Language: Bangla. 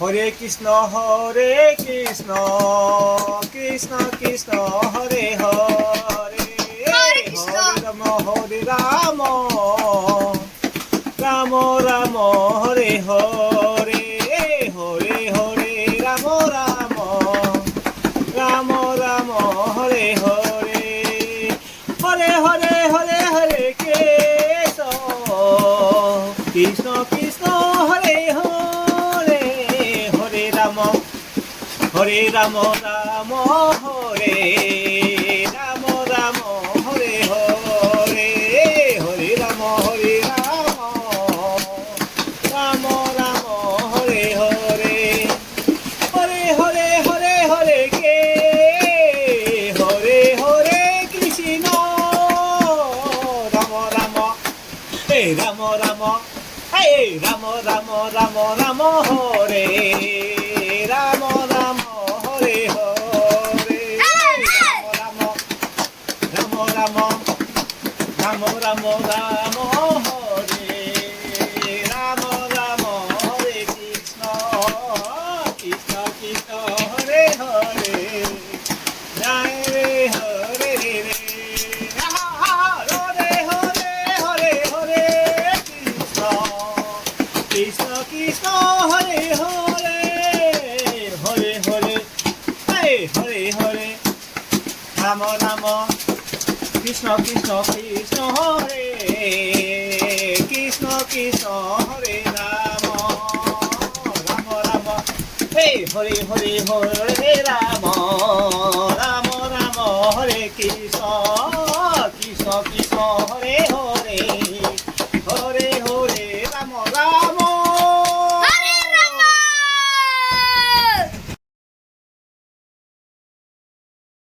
হরে কৃষ্ণ কৃষ্ণ কৃষ্ণ হরে হরে হরে রাম রাম রাম হরে হরে হরে হরে রাম রাম রাম রাম হরে হরে হরে হরে হরে হরে কৃষ্ণ কৃষ্ণ হরে হরে হরে রাম রাম হরে রাম রাম হরে হরে হরে রাম রাম রাম হরে হরে হরে হরে হরে হরে হরে হরে কৃষ্ণ রাম রাম রাম রাম রাম রাম রাম রাম হরে রাম রাম হরে হরে রাম রাম রাম রাম রাম রাম হরে রাম রাম হরে কৃষ্ণ কৃষ্ণ কৃষ্ণ হরে হরে জয় রে হরে রে রে হরে হরে হরে হরে কৃষ্ণ কৃষ্ণ কৃষ্ণ হরে হরে হরে হরে হরে হরে রাম রাম কৃষ্ণ কৃষ্ণ কৃষ্ণ হরে কৃষ্ণ কৃষ্ণ হরে রাম রাম রাম হরে হরে হরে রাম রাম রাম হরে কৃষ্ণ কৃষ্ণ কৃষ্ণ হরে হরে